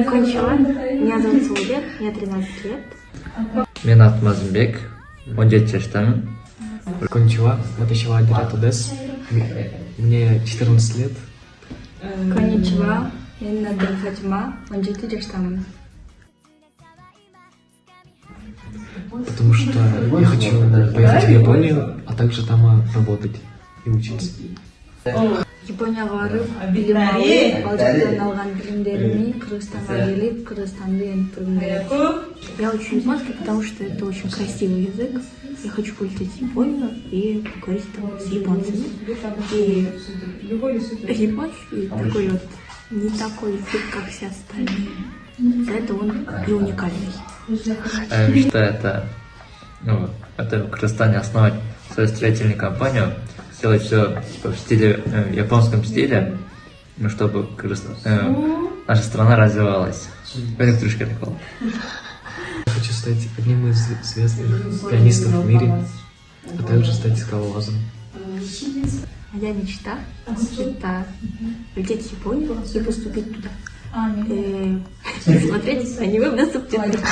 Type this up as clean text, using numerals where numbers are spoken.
Кончила. Меня зовут Сулбек, мне 13 лет. Мен атым Азымбек, 17 жаштамын. Кончила, Маташева Адират Одесс. Мне 14 лет. Конничева, мен Надыр Фатима, 17 жаштамын. Потому что я хочу поехать в Японию, а также там работать и учиться. Японияга барып, билим алып, ал жактан алган билимдеримди Кыргызстанга келип, Кыргызстанды өнүктүргүм келет. Я учу японский, потому что это очень красивый язык. Я хочу полететь в Японию и поговорить там с японцами. И японский такой вот не такой язык, как все остальные. За это он и уникальный. Я мечтаю это в Кыргызстане основать свою строительную компанию, сделать все в стиле, в японском стиле, чтобы наша страна развивалась. Я хочу стать одним из известных пианистов в мире, а также стать скалолазом. Моя мечта – это лететь в Японию и поступить туда. И смотреть аниме без субтитров.